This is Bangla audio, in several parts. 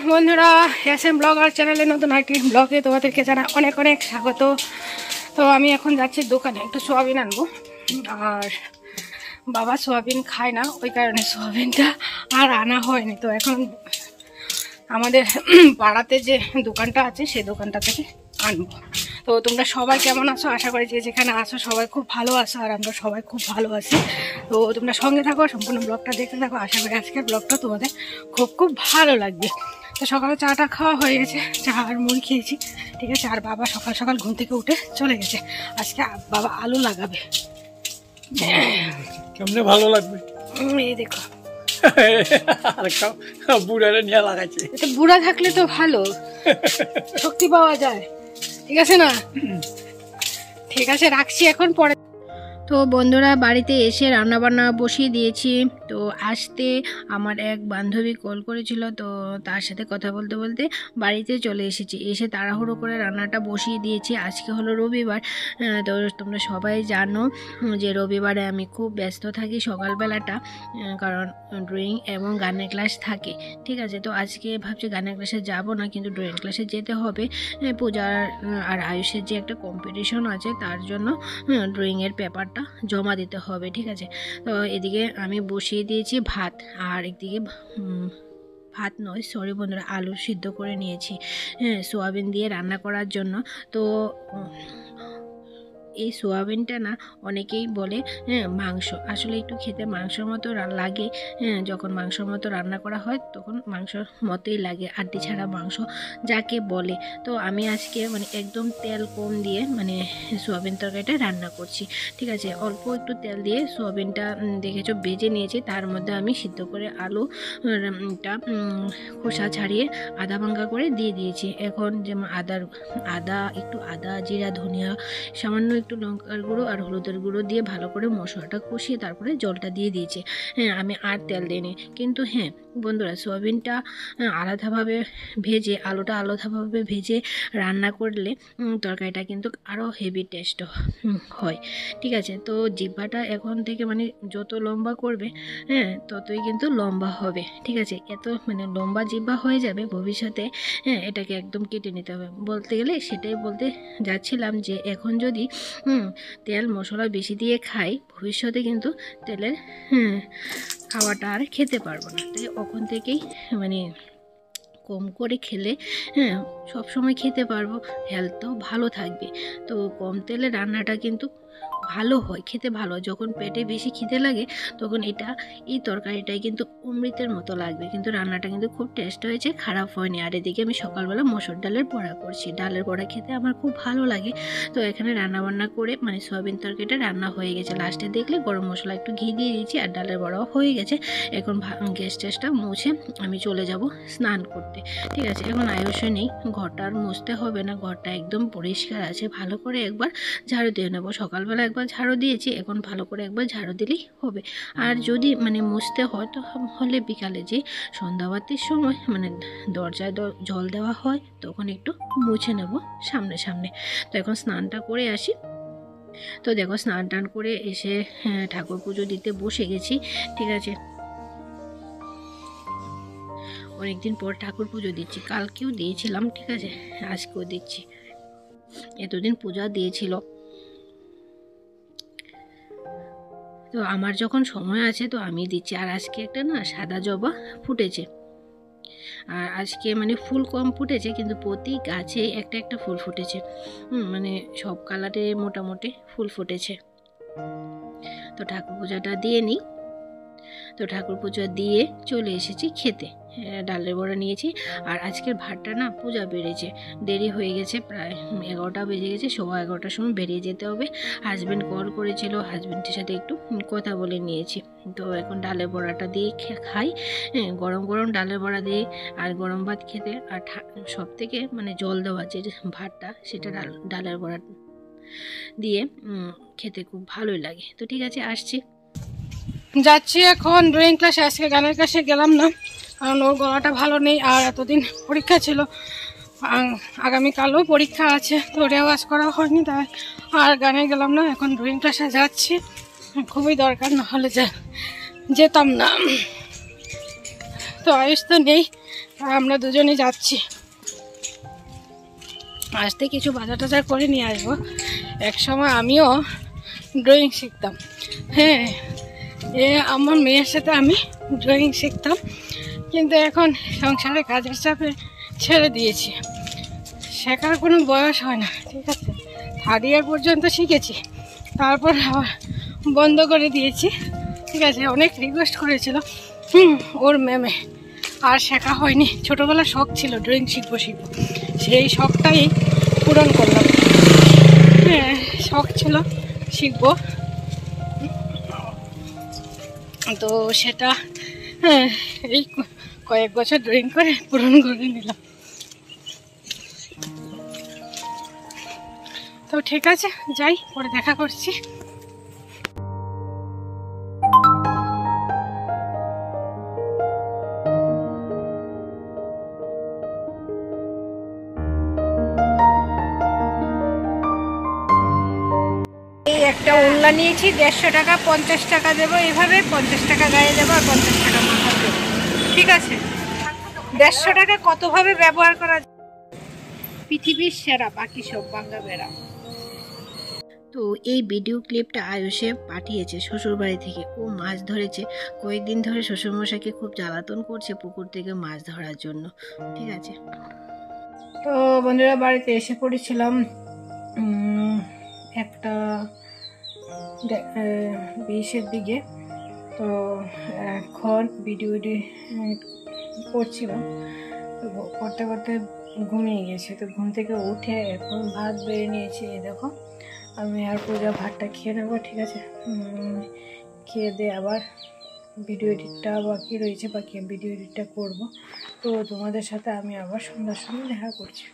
বন্ধুরা, এসএম ব্লগার চ্যানেলে নতুন একটি ব্লগে তোমাদেরকে জানা অনেক অনেক স্বাগত। তো আমি এখন যাচ্ছি দোকানে, একটু সোয়াবিন আনবো। আর বাবা সোয়াবিন খায় না, ওই কারণে সোয়াবিনটা আর আনা হয়নি। তো এখন আমাদের পাড়াতে যে দোকানটা আছে সেই দোকানটা থেকে আনবো। তো তোমরা সবাই কেমন আছো? আশা করি যে যেখানে আসো সবাই খুব ভালো আছো, আর আমরা সবাই খুব ভালো আছি। তো তোমরা সঙ্গে থাকো, সম্পূর্ণ ব্লগটা দেখতে থাকো। আশা করি আজকের ব্লগটা তোমাদের খুব খুব ভালো লাগবে। তো সকালে চাটা খাওয়া হয়ে গেছে, চা আর মুড়ি খেয়েছি, ঠিক আছে। আর বাবা সকাল সকাল ঘুম থেকে উঠে চলে গেছে। আজকে বাবা আলু লাগাবে। কেমনে ভালো লাগবে এই দেখো, বুড়ারে নিয়ে লাগাইছে। বুড়া থাকলে তো ভালো, শক্তি পাওয়া যায়, ঠিক আছে না? ঠিক আছে, রাখছি এখন, পরে। তো বন্ধুরা, বাড়িতে এসে রান্নাবান্না বসিয়ে দিয়েছি। তো আসতে আমার এক বান্ধবী কল করেছিল, তো তার সাথে কথা বলতে বলতে বাড়িতে চলে এসেছি। এসে তাড়াহুড়ো করে রান্নাটা বসিয়ে দিয়েছি। আজকে হলো রবিবার। তো তোমরা সবাই জানো যে রবিবারে আমি খুব ব্যস্ত থাকি সকালবেলাটা, কারণ ড্রয়িং এবং গানের ক্লাস থাকে, ঠিক আছে। তো আজকে ভাবছি গানের ক্লাসে যাব না, কিন্তু ড্রয়িং ক্লাসে যেতে হবে। পূজার আর আয়ুষের যে একটা কম্পিটিশন আছে, তার জন্য ড্রয়িংয়ের পেপারটা জমা দিতে হবে, ঠিক আছে। তো এদিকে আমি বসিয়ে দিয়েছি ভাত, আর একদিকে ভাত নয়, সরি বন্ধুরা, আলু সিদ্ধ করে নিয়েছি সোয়াবিন দিয়ে রান্না করার জন্য। তো এই সোয়াবিনটা না অনেকেই বলে মাংস, আসলে একটু খেতে মাংসের মতো লাগে। যখন মাংসের মতো রান্না করা হয় তখন মাংসর মতোই লাগে, আড্ডি ছাড়া মাংস যাকে বলে। তো আমি আজকে একদম তেল কম দিয়ে সোয়াবিন তরকারিটা রান্না করছি, ঠিক আছে। অল্প একটু তেল দিয়ে সোয়াবিনটা দেখেছো বেজে নিয়েছি। তার মধ্যে আমি সিদ্ধ করে আলুটা খোসা ছাড়িয়ে আদা ভাঙ্গা করে দিয়ে দিয়েছি। এখন যেমন একটু আদা, জিরা, ধনিয়া, সামান্য একটু লঙ্কার গুঁড়ো আর হলুদের গুঁড়ো দিয়ে ভালো করে মশলাটা কষিয়ে তারপরে জলটা দিয়ে দিয়েছি। আমি আর তেল দিইনি। কিন্তু বন্ধুরা, সোয়াবিনটা আলাদাভাবে ভেজে, আলুটা আলাদাভাবে ভেজে রান্না করলে তরকারিটা কিন্তু আরও হেভি টেস্ট হয়, ঠিক আছে। তো জিহ্বাটা এখন থেকে যত লম্বা করবে ততই কিন্তু লম্বা হবে, ঠিক আছে। এত লম্বা জিহ্বা হয়ে যাবে ভবিষ্যতে, এটাকে একদম কেটে নিতে হবে। বলতে গেলে সেটাই বলতে যাচ্ছিলাম যে এখন যদি তেল মশলা বেশি দিয়ে খাই, ভবিষ্যতে কিন্তু তেলের খাওয়াটা আর খেতে পারবো না। তাই ওখান থেকেই কম করে খেলে সবসময় খেতে পারবো, হেলথটাও ভালো থাকবে। তো কম তেলে রান্নাটা কিন্তু ভালো হয়, খেতে ভালো হয়। যখন পেটে বেশি খিদে লাগে তখন এই তরকারিটাই কিন্তু অমৃতের মতো লাগবে, কিন্তু রান্নাটা কিন্তু খুব টেস্ট হয়েছে, খারাপ হয়নি। আর এদিকে আমি সকালবেলা মসুর ডালের বড়া করছি। ডালের বড়া খেতে আমার খুব ভালো লাগে। তো এখানে রান্নাবান্না করে সোয়াবিন তরকারিটা রান্না হয়ে গেছে। লাস্টে দেখলে গরম মশলা একটু ঘি দিয়ে দিয়েছি, আর ডালের বড়াও হয়ে গেছে। এখন গ্যাস টেসটা মুছে আমি চলে যাব স্নান করতে, ঠিক আছে। এখন আয়ুষ নেই, ঘরটা আর মুছতে হবে না, ঘরটা একদম পরিষ্কার আছে। ভালো করে একবার ঝাড়ু দিয়ে নেবো। সকালবেলা একবার ঝাড়ু দিয়েছি, এখন ভালো করে একবার ঝাড়ু দিলেই হবে। আর যদি মুছতে হয় তো হলে বিকালে যে সন্ধ্যাবাতির সময় দরজায় জল দেওয়া হয় তখন একটু মুছে নেব সামনে সামনে। তো এখন স্নানটা করে আসি। তো দেখো, স্নান টান করে এসে ঠাকুর পুজো দিতে বসে গেছি, ঠিক আছে। অনেকদিন পর ঠাকুর পুজো দিচ্ছি, কালকেও দিয়েছিলাম, ঠিক আছে, আজকেও দিচ্ছি। এতদিন পূজা দিয়েছিল। তো আমার যখন সময় আছে তো আমি দিচ্ছি। আর আজকে একটা সাদা জবা ফুটেছে, আর আজকে ফুল কম ফুটেছে, কিন্তু প্রতি গাছে একটা একটা ফুল ফুটেছে। সব কালারে মোটামুটি ফুল ফুটেছে। তো ঠাকুর পূজাটা দিয়ে নিই। তো ঠাকুর পূজা দিয়ে চলে এসেছি খেতে। ডালের বড়া নিয়েছি। আর আজকের ভাতটা পূজা বেড়েছে, দেরি হয়ে গেছে, প্রায় 11টা বেজে গেছে। 11:15টার সময় বেরিয়ে যেতে হবে। হাজব্যান্ড কল করেছিল, হাজব্যান্ডের সাথে একটু কথা বলে নিয়েছি। তো এখন ডালের বড়াটা দিয়ে খাই। গরম গরম ডালের বড়া দিয়ে আর গরম ভাত খেতে, আর সব থেকে জল দেওয়া যে ভাতটা, সেটা ডালের বড়া দিয়ে খেতে খুব ভালোই লাগে। তো ঠিক আছে, আসছি, যাচ্ছি এখন ড্রয়িং ক্লাসে। আজকে গানের ক্লাসে গেলাম না, কারণ ওর গলাটা ভালো নেই, আর এতদিন পরীক্ষা ছিল, আগামীকালও পরীক্ষা আছে, তো রেওয়াজ করা হয়নি, তাই আর গানে গেলাম না। এখন ড্রয়িং ক্লাসে যাচ্ছি, খুবই দরকার, নাহলে যেতাম না। তো আয়ুষ তো নেই, আর আমরা দুজনেই যাচ্ছি। আসতে কিছু বাজার টাজার করে নিয়ে আসবো। এক সময় আমিও ড্রয়িং শিখতাম। হ্যাঁ, আমার মেয়ের সাথে আমি ড্রয়িং শিখতাম, কিন্তু এখন সংসারে কাজের চাপে ছেড়ে দিয়েছি। শেখার কোনো বয়স হয় না, ঠিক আছে। 3rd ইয়ার পর্যন্ত শিখেছি, তারপর আবার বন্ধ করে দিয়েছি, ঠিক আছে। অনেক রিকোয়েস্ট করেছিল ওর ম্যামে, আর শেখা হয়নি। ছোটোবেলার শখ ছিল ড্রয়িং শিখবো, সেই শখটাই পূরণ করলাম। হ্যাঁ, শখ ছিল শিখবো, তো সেটা এই কয়েক বছর ড্রয়িং করে পূরণ করে নিলাম। তো ঠিক আছে, যাই, পরে দেখা করছি। এই একটা উল্লা নিয়েছি, 150 টাকা, 50 টাকা দেবো। এইভাবে 50 টাকা গায়ে দেবো আর 50 টাকা মাথা দেবো, ঠিক আছে। 150 টাকা কতভাবে ব্যবহার করা যায়। পৃথিবীর সেরা পাখি সব বাংলা বেড়া। তো এই ভিডিও ক্লিপটা আয়ুষে পাঠিয়েছে শ্বশুরবাড়ি থেকে। ও মাছ ধরেছে, কয়েকদিন ধরে শ্বশুরমশাইকে খুব জ্বালাতন করছে পুকুর থেকে মাছ ধরার জন্য, ঠিক আছে। তো বন্ধুরা, বাড়িতে এসে পড়েছিলাম একটা 20-এর দিকে। তো এখন ভিডিও করছিলাম, তো করতে করতে ঘুমিয়ে গেছে। তো ঘুম থেকে উঠে এখন ভাত বেড়ে নিয়েছি। এই দেখো, আমি আর পূজা ভাতটা খেয়ে নেবো, ঠিক আছে। খেয়ে দিয়ে আবার ভিডিও এডিটটা বাকি রয়েছে, বাকি ভিডিও এডিটটা করবো। তো তোমাদের সাথে আমি আবার সন্ধ্যার সময় দেখা করছি।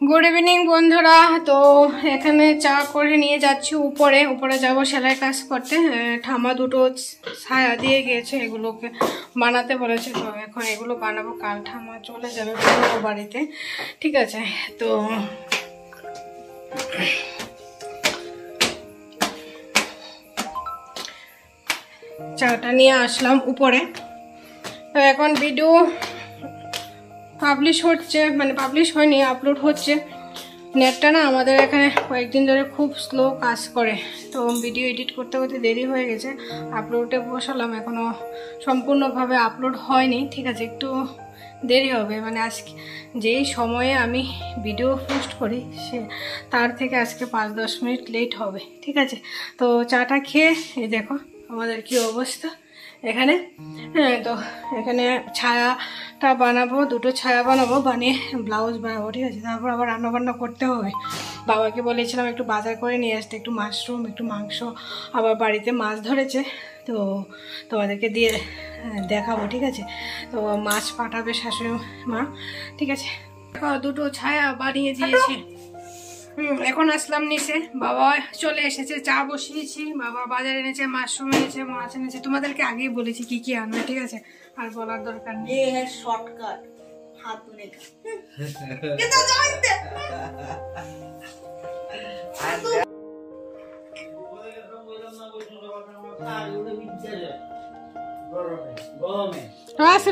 গুড ইভিনিং বন্ধুরা। তো এখানে চা করে নিয়ে যাচ্ছি উপরে যাব সেলাই কাজ করতে। ঠামা দুটো ছায়া দিয়ে গিয়েছে, এগুলোকে বানাতে বলেছে। তো এখন এগুলো বানাবো, কাল ঠামা চলে যাবে পুরো বাড়িতে, ঠিক আছে। তো চাটা নিয়ে আসলাম উপরে। তো এখন ভিডিও পাবলিশ হচ্ছে, মানে পাবলিশ হয়নি, আপলোড হচ্ছে। নেটটা না আমাদের এখানে কয়েকদিন ধরে খুব স্লো কাজ করে, তো ভিডিও এডিট করতে করতে দেরি হয়ে গেছে। আপলোডে বসালাম, এখনও সম্পূর্ণভাবে আপলোড হয়নি, ঠিক আছে। একটু দেরি হবে, মানে আজকে যেই সময়ে আমি ভিডিও পোস্ট করি তার থেকে আজকে 5-10 মিনিট লেট হবে, ঠিক আছে। তো চাটা খেয়ে এই দেখো আমাদের কি অবস্থা এখানে। হ্যাঁ, তো এখানে ছায়াটা বানাবো, দুটো ছায়া বানাবো, বানিয়ে ব্লাউজ বানাবো, ঠিক আছে। তারপর আবার রান্নাবান্না করতে হবে। বাবাকে বলেছিলাম একটু বাজার করে নিয়ে আসতে, একটু মাশরুম, একটু মাংস, আবার বাড়িতে মাছ ধরেছে, তো তোমাদেরকে দিয়ে দেখাবো, ঠিক আছে। তো মাছ পাঠাবে শাশুড়ি মা, ঠিক আছে। দুটো ছায়া বানিয়ে দিয়েছে। এখন আসলাম নিচে, বাবা চলে এসেছে, চা বসিয়েছি, বাবা বাজার এনেছে, মাশরুম এনেছে, মাছ এনেছে। তোমাদেরকে আগেই বলেছি কি কি আনবে, ঠিক আছে, আর বলার দরকার নেই। শর্টকাট হাত ধুনে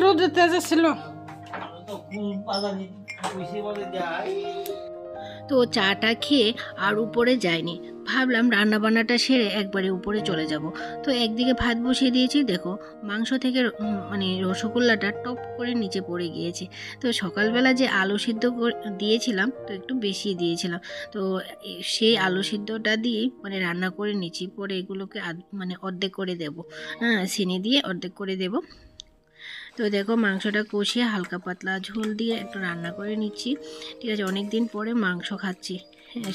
রোদ তেজ ছিল। তো চাটা খেয়ে আর উপরে যাইনি, ভাবলাম রান্নাবান্নাটা সেরে একবারে উপরে চলে যাব। তো একদিকে ভাত বসিয়ে দিয়েছি, দেখো মাংস থেকে মানে রসগোল্লাটা টপ করে নিচে পড়ে গিয়েছে। তো সকালবেলা যে আলু সিদ্ধ দিয়েছিলাম, তো একটু বেশি দিয়েছিলাম, তো সেই আলু সিদ্ধটা দিয়ে মানে রান্না করে নিচ্ছি। পরে এগুলোকে মানে অর্ধেক করে দেবো, চিনি দিয়ে অর্ধেক করে দেবো। তো দেখো মাংসটা কষিয়ে হালকা পাতলা ঝোল দিয়ে একটু রান্না করে নিচ্ছি, ঠিক আছে। অনেক দিন পরে মাংস খাচ্ছি।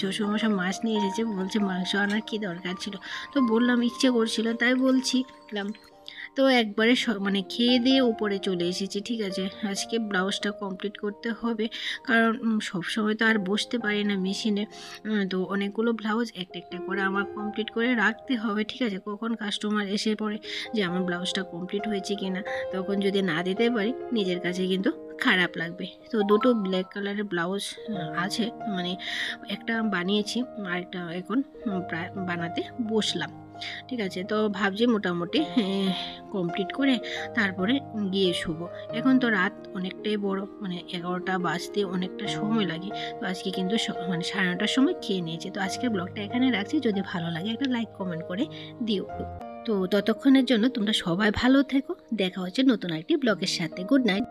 শ্বশুরমশাই মাছ নিয়ে এসেছে, বলছে মাংস আনার কী দরকার ছিল। তো বললাম ইচ্ছে করছিল, তাই বলছিলাম। তো একবারে মানে খেয়ে দিয়ে উপরে চলে এসেছি। ঠিক আছে, আজকে ব্লাউজটা কমপ্লিট করতে হবে, কারণ সবসময় তো আর বসতে পারি না মেশিনে। তো অনেকগুলো ব্লাউজ একটা একটা করে আমার কমপ্লিট করে রাখতে হবে। ঠিক আছে, কখন কাস্টমার এসে পড়ে যে আমার ব্লাউজটা কমপ্লিট হয়েছে কি না, তখন যদি না দিতে পারি নিজের কাছে কিন্তু খারাপ লাগবে। তো দুটো ব্ল্যাক কালারের ব্লাউজ আছে, মানে একটা বানিয়েছি আর একটা এখন প্রায় বানাতে বসলাম। ঠিক আছে, তো ভাবছি মোটামুটি কমপ্লিট করে তারপরে গিয়ে শুবো। এখন তো রাত অনেকটাই বড়, মানে 11টা বাজতে অনেকটা সময় লাগে। তো আজকে কিন্তু মানে 9:30টার সময় খেয়ে নিয়েছি। তো আজকের ব্লগটা এখানে রাখছি, যদি ভালো লাগে একটা লাইক কমেন্ট করে দিও। তো ততক্ষণের জন্য তোমরা সবাই ভালো থেকো, দেখা হচ্ছে নতুন একটি ব্লগের সাথে। Good night.